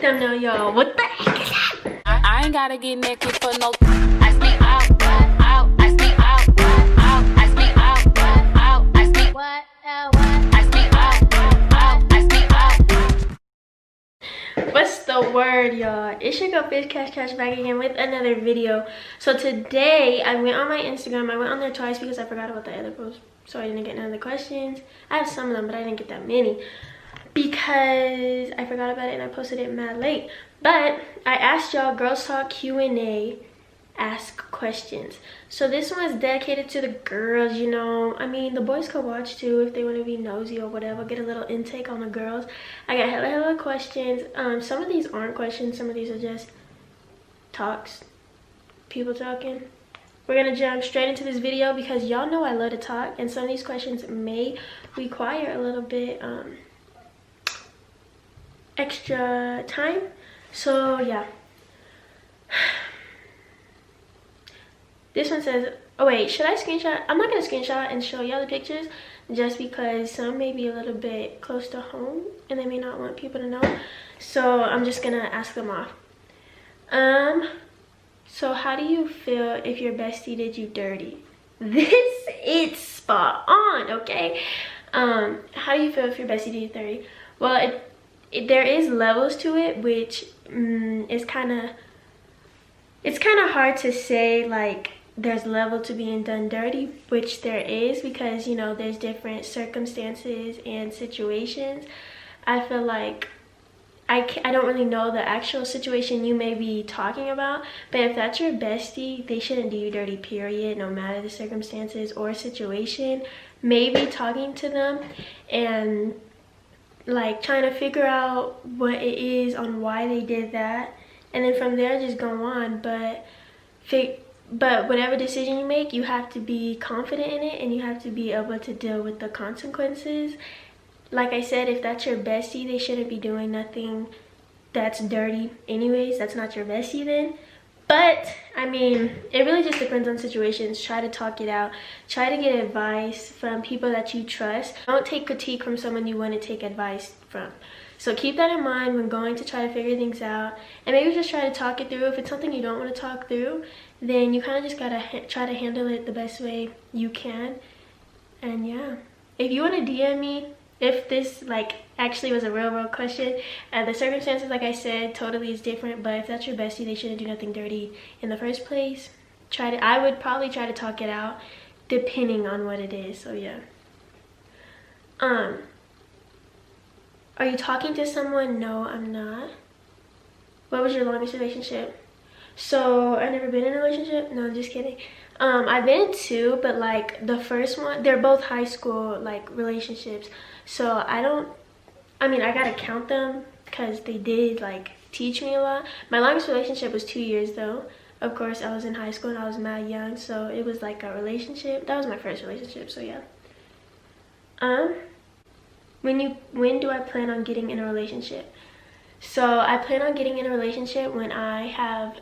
don't know, y'all. What the heck is that? I ain't gotta get naked for no. I speak out, I speak out, I speak out, I speak what, I speak out, I speak out. What's the word, y'all? It's your girl Fish Cash back again with another video. So today I went on my Instagram. I went on there twice because I forgot about the other post, so I didn't get none of the questions. I have some of them, but I didn't get that many because I forgot about it and I posted it mad late. But I asked y'all Girls Talk Q&A, ask questions. So this one is dedicated to the girls, you know. I mean, the boys could watch too if they want to be nosy or whatever, get a little intake on the girls. I got hella questions. Some of these aren't questions, some of these are just talks, people talking. We're gonna jump straight into this video because y'all know I love to talk, and some of these questions may require a little bit extra time. So yeah. This one says, oh wait, should I screenshot? I'm not gonna screenshot and show y'all the pictures just because some may be a little bit close to home and they may not want people to know. So I'm just gonna ask them off. So how do you feel if your bestie did you dirty? This is spot on, okay? How do you feel if your bestie did you dirty? Well, there is levels to it, which is it's kind of hard to say like there's level to being done dirty, which there is, because you know there's different circumstances and situations. I feel like I don't really know the actual situation you may be talking about, but if that's your bestie, they shouldn't do you dirty, period, no matter the circumstances or situation. Maybe talking to them and like trying to figure out what it is on why they did that, and then from there just go on. But whatever decision you make, you have to be confident in it and you have to be able to deal with the consequences. Like I said, if that's your bestie, they shouldn't be doing nothing that's dirty anyways. That's not your bestie then. But I mean, it really just depends on situations. Try to talk it out. Try to get advice from people that you trust. Don't take critique from someone you want to take advice from. So keep that in mind when going to try to figure things out, and maybe just try to talk it through. If it's something you don't want to talk through, then you kind of just gotta try to handle it the best way you can. And yeah, if you want to DM me, if this like actually was a real question, the circumstances, like I said, totally is different. But if that's your bestie, they shouldn't do nothing dirty in the first place. I would probably try to talk it out depending on what it is. So yeah. Are you talking to someone? No, I'm not. What was your longest relationship? So I've never been in a relationship. No, I'm just kidding. I've been in two, but like the first one, they're both high school like relationships. So I gotta count them because they did like teach me a lot. My longest relationship was 2 years though. Of course, I was in high school and I was mad young, so it was like a relationship. That was my first relationship, so yeah. When do I plan on getting in a relationship? So I plan on getting in a relationship when I have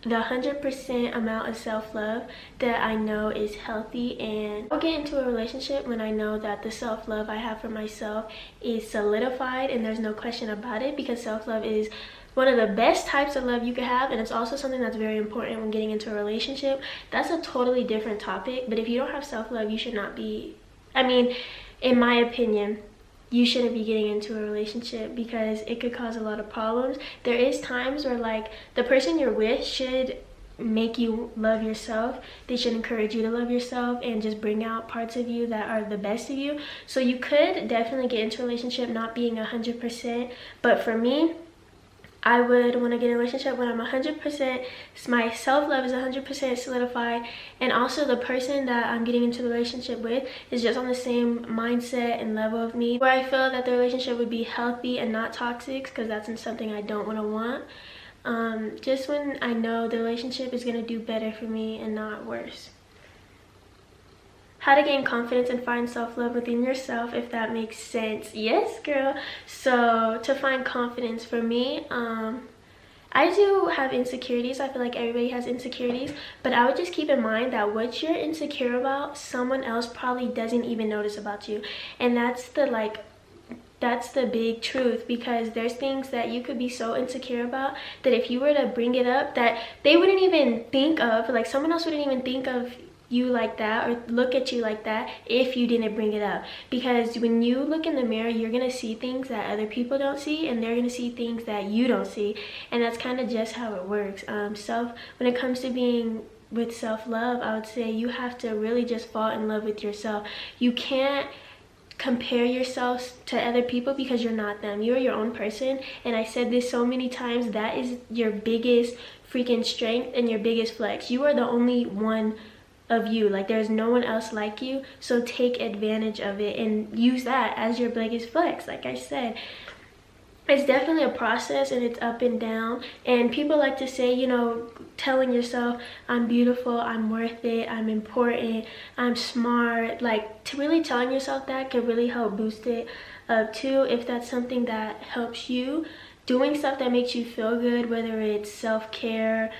the 100% amount of self-love that I know is healthy, and I'll get into a relationship when I know that the self-love I have for myself is solidified and there's no question about it, because self-love is one of the best types of love you could have, and it's also something that's very important when getting into a relationship. That's a totally different topic, but if you don't have self-love, you should not be, I mean, in my opinion, you shouldn't be getting into a relationship because it could cause a lot of problems. There is times where like the person you're with should make you love yourself. They should encourage you to love yourself and just bring out parts of you that are the best of you. So you could definitely get into a relationship not being 100%, but for me, I would want to get in a relationship when I'm 100%, my self-love is 100% solidified, and also the person that I'm getting into the relationship with is just on the same mindset and level of me, where I feel that the relationship would be healthy and not toxic, because that's something I don't want. Just when I know the relationship is going to do better for me and not worse. How to gain confidence and find self-love within yourself, if that makes sense. Yes, girl. So to find confidence for me, I do have insecurities. I feel like everybody has insecurities, but I would just keep in mind that what you're insecure about, someone else probably doesn't even notice about you. And that's the like That's the big truth, because there's things that you could be so insecure about that if you were to bring it up, that they wouldn't even think of, like someone else wouldn't even think of you like that or look at you like that if you didn't bring it up. Because when you look in the mirror, you're gonna see things that other people don't see, and they're gonna see things that you don't see, and that's kind of just how it works. When it comes to being with self-love, I would say you have to really just fall in love with yourself. You can't compare yourselves to other people because you're not them. You're your own person, and I said this so many times, that is your biggest freaking strength and your biggest flex. You are the only one of you. Like, there's no one else like you, so take advantage of it and use that as your biggest flex. Like I said, it's definitely a process, and it's up and down, and people like to say, you know, telling yourself I'm beautiful, I'm worth it, I'm important, I'm smart, like to really telling yourself that can really help boost it up too, if that's something that helps you. Doing stuff that makes you feel good, whether it's self-care,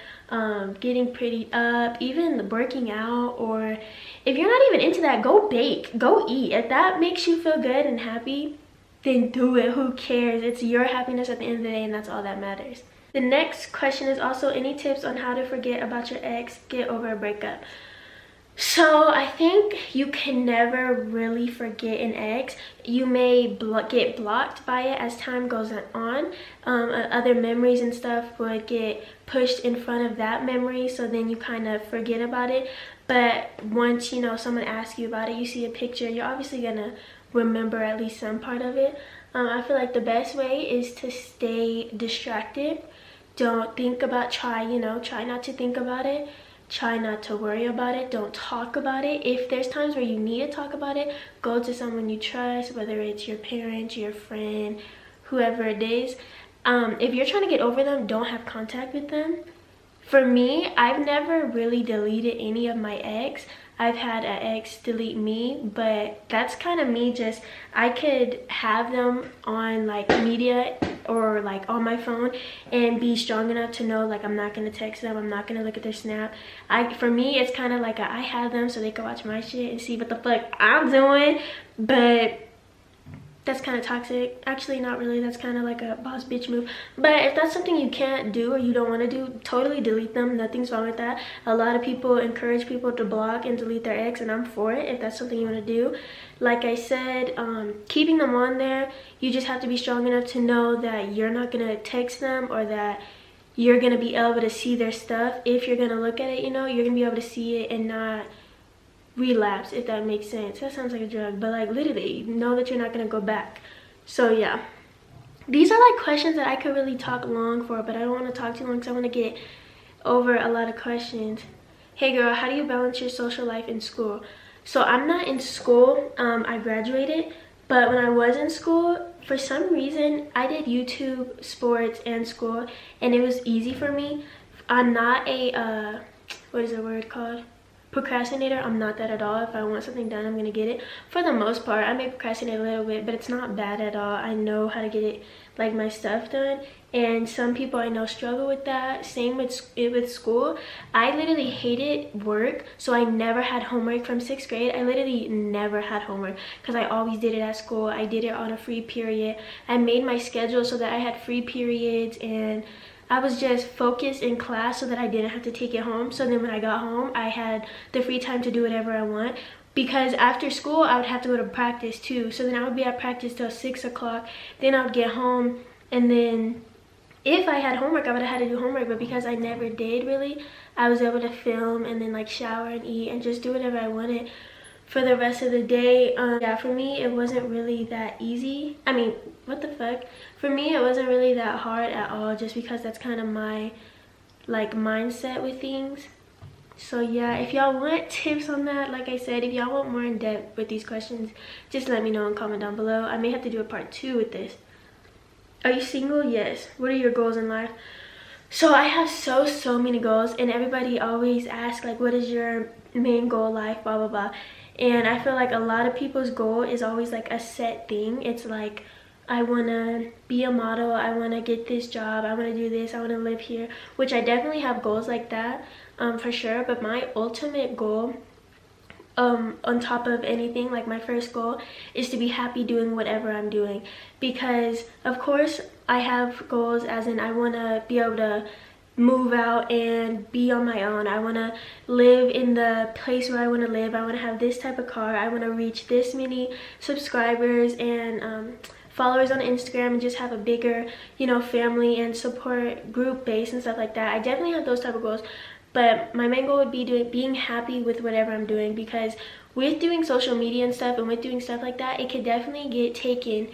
getting pretty up, even working out, or if you're not even into that, go bake, go eat. If that makes you feel good and happy, then do it. Who cares? It's your happiness at the end of the day, and that's all that matters. The next question is also, any tips on how to forget about your ex, get over a breakup? So I think you can never really forget an ex. You may get blocked by it as time goes on. Other memories and stuff would get pushed in front of that memory, so then you kind of forget about it. But once, you know, someone asks you about it, you see a picture, you're obviously gonna remember at least some part of it. I feel like the best way is to stay distracted. Don't think about, try not to think about it. Try not to worry about it. Don't talk about it. If there's times where you need to talk about it, go to someone you trust, whether it's your parents, your friend, whoever it is. If you're trying to get over them, don't have contact with them. For me, I've never really deleted any of my ex. I've had an ex delete me, but that's kind of me. Just, I could have them on like media or like on my phone and be strong enough to know like I'm not gonna text them, I'm not gonna look at their snap. For me, it's kind of like I have them so they can watch my shit and see what the fuck I'm doing, but that's kind of toxic. Actually, not really. That's kind of like a boss bitch move. But if that's something you can't do or you don't want to do, totally delete them. Nothing's wrong with that. A lot of people encourage people to block and delete their ex, and I'm for it if that's something you want to do. Like I said, keeping them on there, you just have to be strong enough to know that you're not going to text them, or that you're going to be able to see their stuff. If you're going to look at it, you know, you're going to be able to see it and not relapse, if that makes sense. That sounds like a drug, but like literally know that you're not gonna go back. So yeah, these are like questions that I could really talk long for, but I don't want to talk too long because I want to get over a lot of questions. Hey girl, how do you balance your social life in school? So I'm not in school. I graduated, but when I was in school, for some reason I did YouTube, sports, and school, and it was easy for me. I'm not a what is the word called, procrastinator. I'm not that at all. If I want something done, I'm gonna get it. For the most part, I may procrastinate a little bit, but it's not bad at all. I know how to get it, like my stuff done, and some people I know struggle with that. Same with school. I literally hated work, so I never had homework from 6th grade. I literally never had homework because I always did it at school. I did it on a free period. I made my schedule so that I had free periods, and I was just focused in class so that I didn't have to take it home. So then when I got home, I had the free time to do whatever I want. Because after school, I would have to go to practice too. So then I would be at practice till 6 o'clock. Then I would get home, and then if I had homework, I would have had to do homework. But because I never did really, I was able to film and then like shower and eat and just do whatever I wanted for the rest of the day. Yeah, for me, it wasn't really that easy. I mean, what the fuck? For me, it wasn't really that hard at all, just because that's kind of my like mindset with things. So yeah, if y'all want tips on that, like I said, if y'all want more in depth with these questions, just let me know and comment down below. I may have to do a part 2 with this. Are you single? Yes. What are your goals in life? So I have so many goals, and everybody always asks like, what is your main goal in life, blah blah blah. And I feel like a lot of people's goal is always like a set thing. It's like, I want to be a model, I want to get this job, I want to do this, I want to live here, which I definitely have goals like that, for sure. But my ultimate goal on top of anything. Like my first goal is to be happy doing whatever I'm doing, because of course I have goals, as in I want to be able to move out and be on my own. I want to live in the place where I want to live. I want to have this type of car. I want to reach this many subscribers and followers on Instagram, and just have a bigger, you know, family and support group base and stuff like that. I definitely have those type of goals, but my main goal would be being happy with whatever I'm doing, because with doing social media and stuff, and with doing stuff like that, it could definitely get taken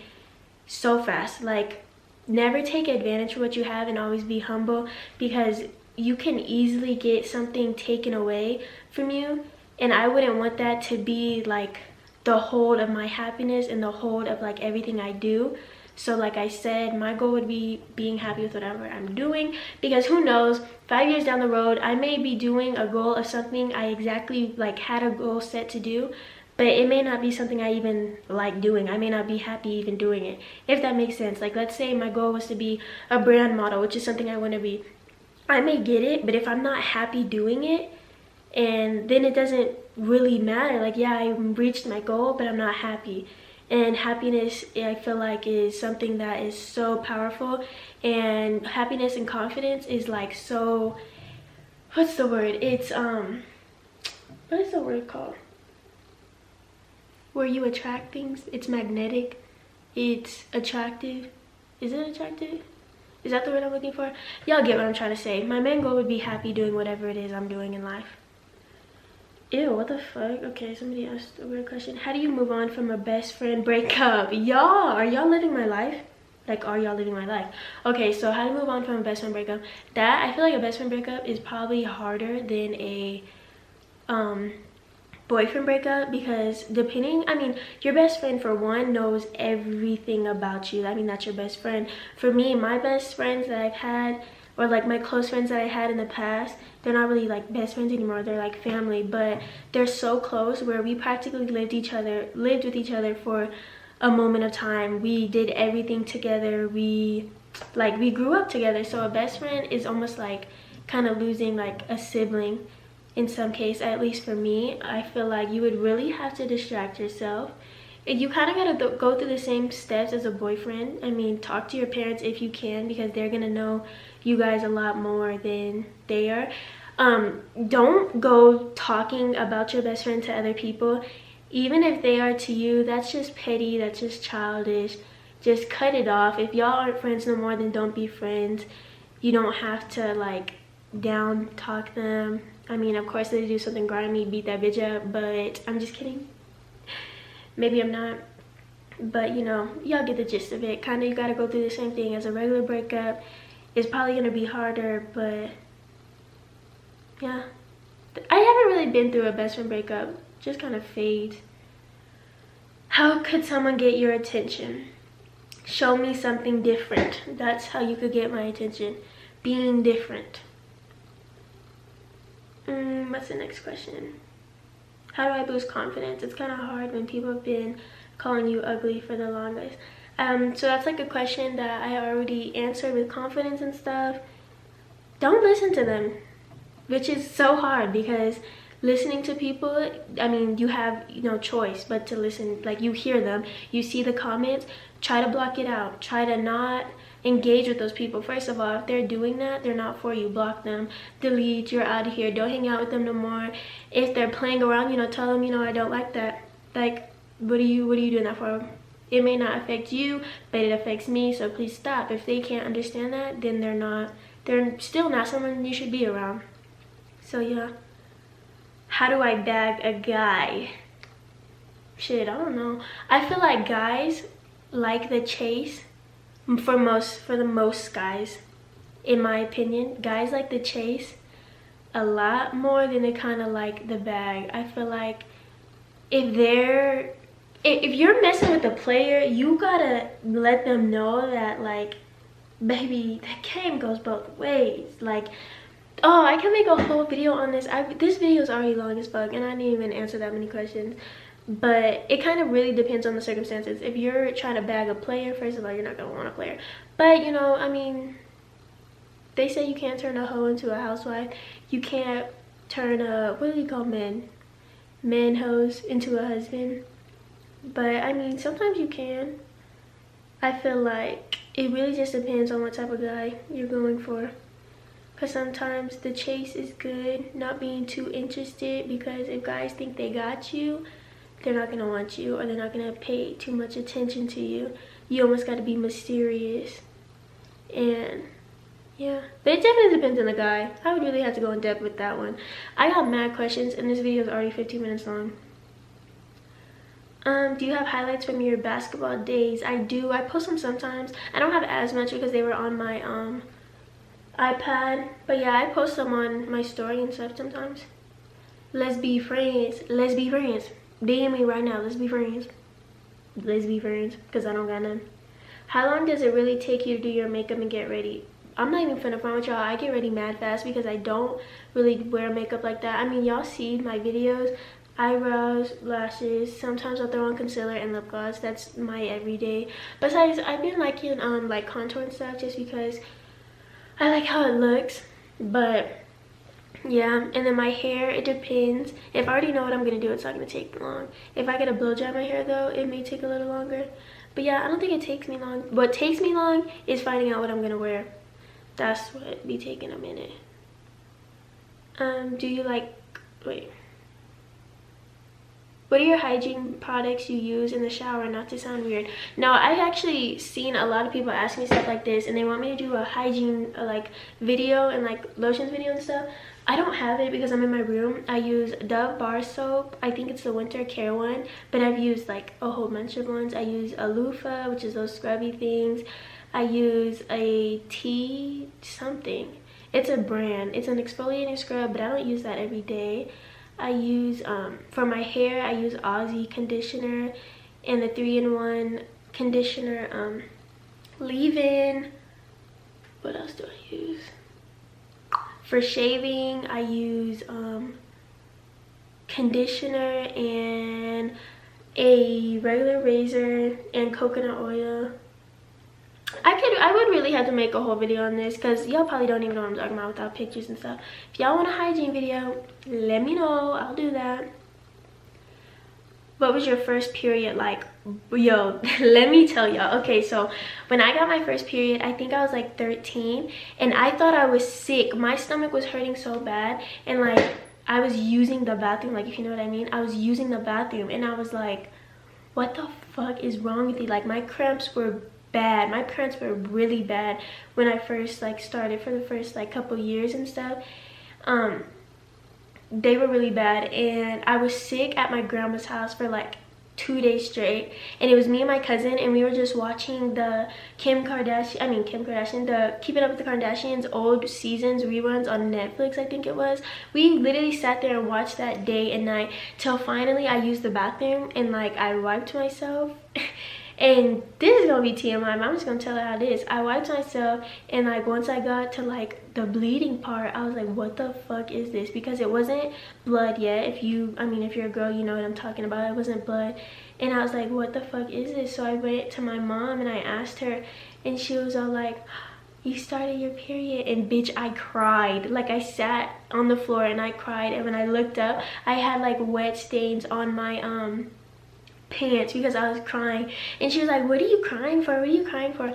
so fast. Like, never take advantage of what you have, and always be humble, because you can easily get something taken away from you, and I wouldn't want that to be like the hold of my happiness and the hold of like everything I do. So like I said, my goal would be being happy with whatever I'm doing, because who knows, 5 years down the road I may be doing a goal of something I exactly like had a goal set to do, but it may not be something I even like doing. I may not be happy even doing it, if that makes sense. Like, let's say my goal was to be a brand model, which is something I want to be. I may get it, but if I'm not happy doing it, and then it doesn't really matter. Like, yeah, I reached my goal, but I'm not happy. And happiness, I feel like, is something that is so powerful, and happiness and confidence is like so, what's the word? It's what is the word called? Where you attract things. It's magnetic. It's attractive. Is it attractive? Is that the word I'm looking for? Y'all get what I'm trying to say. My main goal would be happy doing whatever it is I'm doing in life. Ew, what the fuck? Okay, somebody asked a weird question. How do you move on from a best friend breakup? Y'all, are y'all living my life? Like, are y'all living my life? Okay, so how to move on from a best friend breakup. That, I feel like a best friend breakup is probably harder than a boyfriend breakup, because depending, I mean, your best friend for one knows everything about you. I mean, that's your best friend. For me, my best friends that I've had, or like my close friends that I had in the past, they're not really like best friends anymore. They're like family, but they're so close where we practically lived with each other for a moment of time. We did everything together. We grew up together. So a best friend is almost like kind of losing like a sibling in some case. At least for me, I feel like you would really have to distract yourself. You kind of gotta go through the same steps as a boyfriend. I mean, talk to your parents if you can, because they're gonna know you guys a lot more than they are. Don't go talking about your best friend to other people, even if they are to you. That's just petty. That's just childish. Just cut it off. If y'all aren't friends no more, then don't be friends. You don't have to like down talk them. I mean, of course, if they do something grimy, beat that bitch up, but I'm just kidding. Maybe I'm not, but you know, y'all get the gist of it. Kind of, you gotta go through the same thing as a regular breakup. It's probably gonna be harder, but yeah. I haven't really been through a best friend breakup. Just kind of fades. How could someone get your attention? Show me something different. That's how you could get my attention. Being different. What's the next question? How do I boost confidence? It's kind of hard when people have been calling you ugly for the longest. So that's like a question that I already answered with confidence and stuff. Don't listen to them, which is so hard, because listening to people, I mean, you have no choice but to listen. Like, you hear them, you see the comments, try to block it out. Try to not engage with those people. First of all, if they're doing that, they're not for you. Block them, delete, you're out of here. Don't hang out with them no more. If they're playing around, you know, tell them, you know, I don't like that. Like, what are you doing that for? It may not affect you, but it affects me, so please stop. If they can't understand that, then they're still not someone you should be around. So yeah. How do I bag a guy? Shit, I don't know. I feel like guys like the chase. For the most guys, in my opinion, guys like the chase a lot more than they kind of like the bag. I feel like if you're messing with a player, you gotta let them know that, like, baby, the game goes both ways. Like, oh, I can make a whole video on this. This video is already long as fuck, and I didn't even answer that many questions. But it kind of really depends on the circumstances. If you're trying to bag a player, first of all, you're not gonna want a player. But you know, I mean, they say you can't turn a hoe into a housewife. You can't turn a, what do you call men? manhose into a husband. But I mean, sometimes you can. I feel like it really just depends on what type of guy you're going for. Because sometimes the chase is good, not being too interested, because if guys think they got you, they're not going to want you, or they're not going to pay too much attention to you. You almost got to be mysterious. And yeah, but it definitely depends on the guy. I would really have to go in depth with that one. I got mad questions, and this video is already 15 minutes long. Do you have highlights from your basketball days? I do. I post them sometimes. I don't have as much because they were on my iPad. But yeah, I post them on my story and stuff sometimes. Let's be friends. Let's be friends. DM me right now. Let's be friends. Let's be friends. Because I don't got none. How long does it really take you to do your makeup and get ready? I'm not even finna front with y'all. I get ready mad fast because I don't really wear makeup like that. I mean, y'all see my videos. Eyebrows, lashes, sometimes I'll throw on concealer and lip gloss. That's my everyday. Besides, I've been liking like contour and stuff just because I like how it looks. But yeah, and then my hair, it depends. If I already know what I'm gonna do, it's not gonna take long. If I get a blow dry my hair though, it may take a little longer. But yeah, I don't think it takes me long. What takes me long is finding out what I'm gonna wear. That's what be taking a minute. Do you like, wait. What are your hygiene products you use in the shower, not to sound weird? Now, I've actually seen a lot of people ask me stuff like this, and they want me to do a hygiene like video and like lotions video and stuff. I don't have it because I'm in my room. I use Dove bar soap. I think it's the winter care one, but I've used like a whole bunch of ones. I use a loofah, which is those scrubby things. I use a tea something. It's a brand. It's an exfoliating scrub, but I don't use that every day. I use, for my hair, I use Aussie conditioner and the 3-in-1 conditioner, leave-in. What else do I use? For shaving, I use conditioner and a regular razor and coconut oil. I would really have to make a whole video on this because y'all probably don't even know what I'm talking about without pictures and stuff. If y'all want a hygiene video, let me know. I'll do that. What was your first period like? Yo, let me tell y'all. Okay, so when I got my first period, I think I was like 13, and I thought I was sick. My stomach was hurting so bad, and like I was using the bathroom, like if you know what I mean. I was using the bathroom, and I was like, what the fuck is wrong with you? Like my cramps were bad. My cramps were really bad when I first like started, for the first like couple years and stuff. They were really bad, and I was sick at my grandma's house for like 2 days straight, and it was me and my cousin, and we were just watching the Kim Kardashian, the Keeping Up with the Kardashians old seasons reruns on Netflix, I think it was. We literally sat there and watched that day and night till finally I used the bathroom and like I wiped myself. And this is gonna be TMI, but I'm just gonna tell it how it is. I wiped myself, and like once I got to like the bleeding part, I was like, what the fuck is this? Because it wasn't blood yet. If you're a girl, you know what I'm talking about. It wasn't blood. And I was like, what the fuck is this? So I went to my mom and I asked her, and she was all like, you started your period. And bitch, I cried. Like I sat on the floor and I cried, and when I looked up, I had like wet stains on my pants because I was crying. And she was like, what are you crying for? What are you crying for?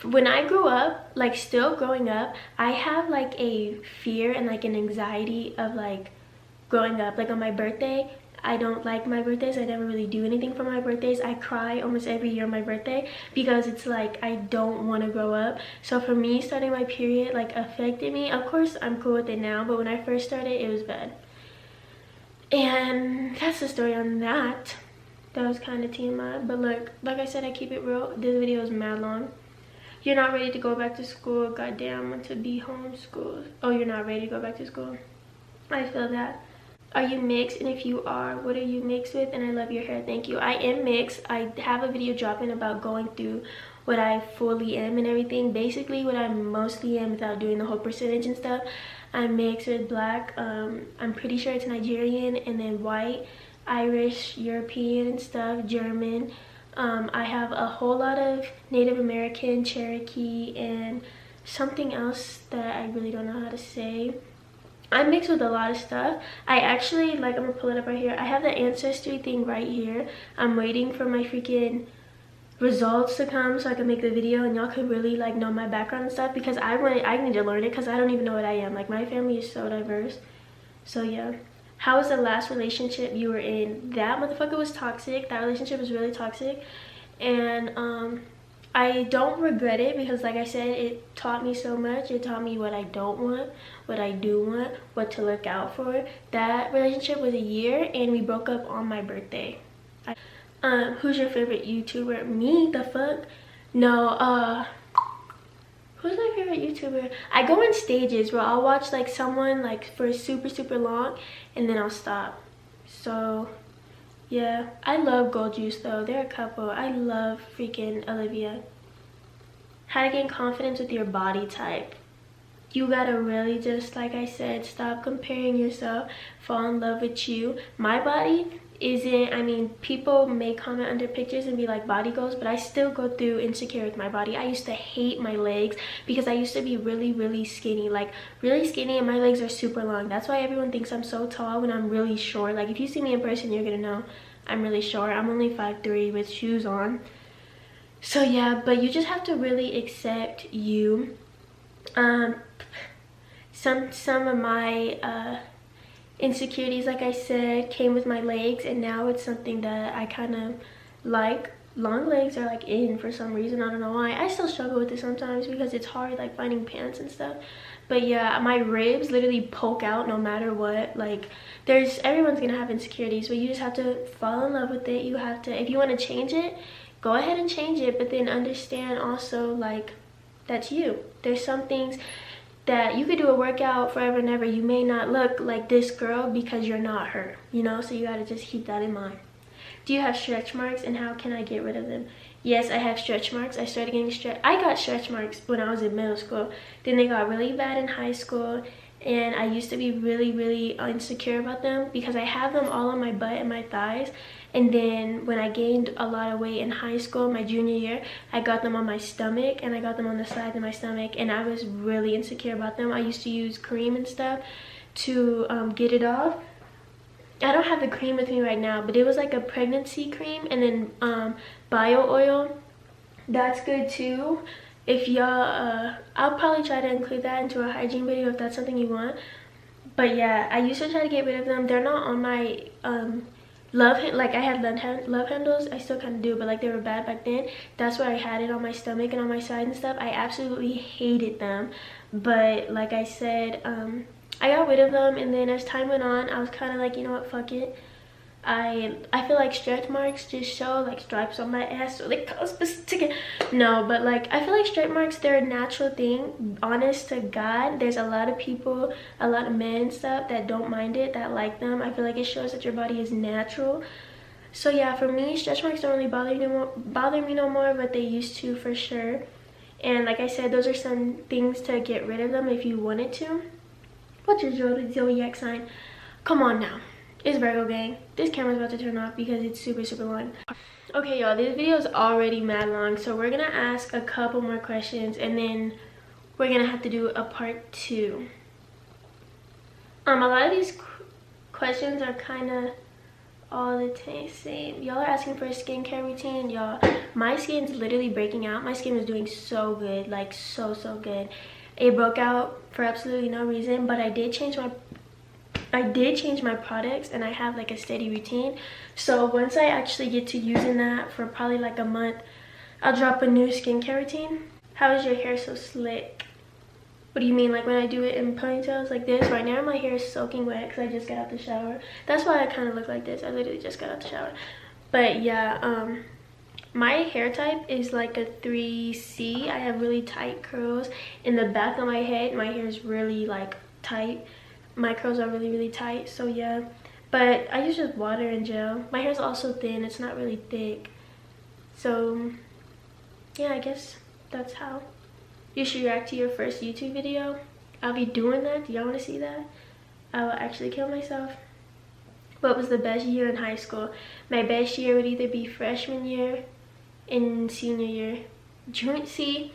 When I grew up, like still growing up, I have like a fear and like an anxiety of like growing up. Like on my birthday, I don't like my birthdays. I never really do anything for my birthdays. I cry almost every year on my birthday because it's like I don't want to grow up. So for me, starting my period like affected me. Of course I'm cool with it now, but when I first started, it was bad. And that's the story on that. That was kind of TMI, but look, like I said, I keep it real. This video is mad long. You're not ready to go back to school. Goddamn, want to be homeschooled. Oh, you're not ready to go back to school. I feel that. Are you mixed? And if you are, what are you mixed with? And I love your hair. Thank you. I am mixed. I have a video dropping about going through what I fully am and everything. Basically, what I mostly am without doing the whole percentage and stuff. I'm mixed with black. I'm pretty sure it's Nigerian, and then white, Irish, European and stuff, German. I have a whole lot of Native American, Cherokee, and something else that I really don't know how to say. I'm mixed with a lot of stuff. I actually, like, I'm gonna pull it up right here. I have the ancestry thing right here. I'm waiting for my freaking results to come so I can make the video and y'all could really like know my background and stuff, because I need to learn it because I don't even know what I am. Like, my family is so diverse. So yeah. How was the last relationship you were in? That motherfucker was toxic. That relationship was really toxic. And I don't regret it because, like I said, it taught me so much. It taught me what I don't want, what I do want, what to look out for. That relationship was a year and we broke up on my birthday. Who's your favorite YouTuber? Me? The fuck? No, who's my favorite YouTuber? I go in stages where I'll watch like someone like for super long and then I'll stop. So yeah, I love Gold Juice though. They're a couple. I love freaking Olivia. How to gain confidence with your body type. You gotta really just, like I said, stop comparing yourself, fall in love with you. My body isn't, I mean, people may comment under pictures and be like body goals, but I still go through insecure with my body. I used to hate my legs because I used to be really skinny, like really skinny, and my legs are super long. That's why everyone thinks I'm so tall when I'm really short. Like, if you see me in person, you're gonna know I'm really short. I'm only 5'3" with shoes on. So yeah, but you just have to really accept you. Some of my insecurities, like I said, came with my legs, and now it's something that I kind of like. Long legs are like in for some reason. I don't know why. I still struggle with it sometimes because it's hard like finding pants and stuff. But yeah, my ribs literally poke out no matter what. Like, everyone's gonna have insecurities, but you just have to fall in love with it. You have to, if you want to change it, go ahead and change it, but then understand also, like, that's you. There's some things that you could do a workout forever and ever. You may not look like this girl because you're not her, you know? So you gotta just keep that in mind. Do you have stretch marks, and how can I get rid of them? Yes, I have stretch marks. I got stretch marks when I was in middle school. Then they got really bad in high school, and I used to be really insecure about them because I have them all on my butt and my thighs. And then when I gained a lot of weight in high school, my junior year, I got them on my stomach, and I got them on the side of my stomach, and I was really insecure about them. I used to use cream and stuff to get it off. I don't have the cream with me right now, but it was like a pregnancy cream, and then bio oil. That's good too. If y'all, I'll probably try to include that into a hygiene video if that's something you want. But yeah, I used to try to get rid of them. They're not on my like I had love handles. I still kind of do, but like they were bad back then. That's why I had it on my stomach and on my side and stuff. I absolutely hated them, but like I said, I got rid of them, and then as time went on, I was kind of like, you know what, fuck it. I feel like stretch marks just show like stripes on my ass, so they cause ticket. No, but like I feel like stretch marks, they're a natural thing. Honest to God, there's a lot of people, a lot of men and stuff that don't mind it, that like them. I feel like it shows that your body is natural. So yeah, for me, stretch marks don't really bother me no more, but they used to for sure. And like I said, those are some things to get rid of them if you wanted to. What's your zodiac sign? Come on now. It's Virgo, gang. This camera's about to turn off because it's super long. Okay, y'all, this video is already mad long, so we're gonna ask a couple more questions, and then we're gonna have to do a part 2. A lot of these questions are kind of all the same. Y'all are asking for a skincare routine. Y'all, my skin's literally breaking out. My skin was doing so good, like so good. It broke out for absolutely no reason, but I did change my products, and I have like a steady routine. So once I actually get to using that for probably like a month, I'll drop a new skincare routine. How is your hair so slick? What do you mean, like when I do it in ponytails like this? Right now my hair is soaking wet because I just got out the shower. That's why I kind of look like this. I literally just got out the shower. But yeah, my hair type is like a 3C. I have really tight curls in the back of my head. My hair is really like tight. My curls are really tight. So yeah, but I use just water and gel. My hair is also thin. It's not really thick. So yeah, I guess that's how. You should react to your first YouTube video. I'll be doing that. Do y'all want to see that? I will actually kill myself. What was the best year in high school? My best year would either be freshman year and senior year. See,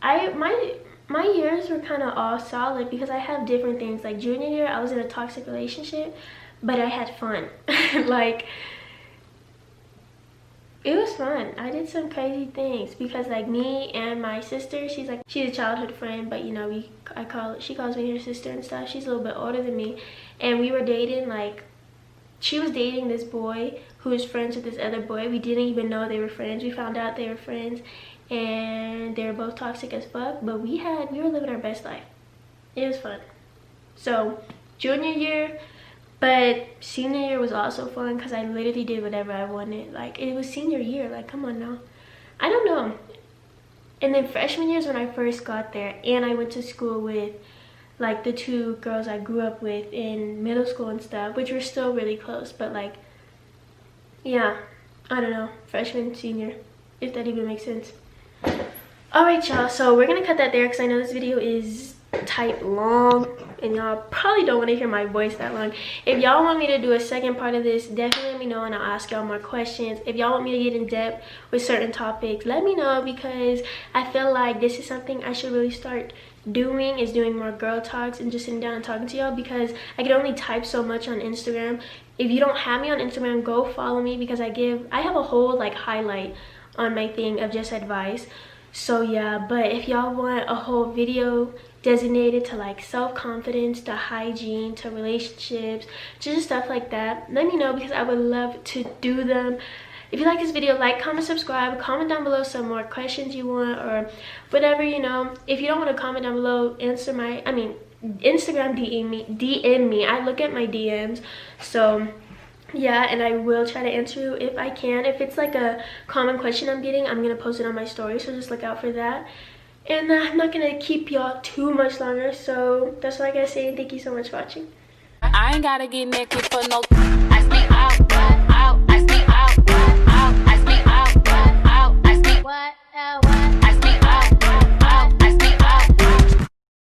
my my years were kind of all solid because I have different things. Like junior year, I was in a toxic relationship, but I had fun. Like, it was fun. I did some crazy things because like me and my sister, she's a childhood friend, but you know, she calls me her sister and stuff. She's a little bit older than me, and we were dating. Like, she was dating this boy who was friends with this other boy. We didn't even know they were friends. We found out they were friends, and they were both toxic as fuck, but we were living our best life. It was fun. So junior year, but senior year was also fun because I literally did whatever I wanted. Like, it was senior year, like, come on now. I don't know. And then freshman year is when I first got there, and I went to school with like the two girls I grew up with in middle school and stuff, which were still really close. But like, yeah, I don't know, freshman, senior, if that even makes sense. All right, y'all, so we're gonna cut that there because I know this video is type long and y'all probably don't want to hear my voice that long. If y'all want me to do a second part of this, definitely let me know and I'll ask y'all more questions. If y'all want me to get in depth with certain topics, let me know, because I feel like this is something I should really start doing, is doing more girl talks and just sitting down and talking to y'all, because I can only type so much on Instagram. If you don't have me on Instagram, go follow me, because I have a whole like highlight on my thing of just advice. So yeah, but if y'all want a whole video designated to like self-confidence, to hygiene, to relationships, just stuff like that, let me know, because I would love to do them. If you like this video, like, comment, subscribe, comment down below some more questions you want or whatever, you know. If you don't want to comment down below, Instagram DM me. I look at my DMs, so yeah, and I will try to answer you if I can. If it's like a common question I'm getting, I'm gonna post it on my story, so just look out for that. And I'm not gonna keep y'all too much longer, so that's all I gotta say, and thank you so much for watching. I ain't gotta get naked for no. I speak out, I speak out, I speak out, I speak.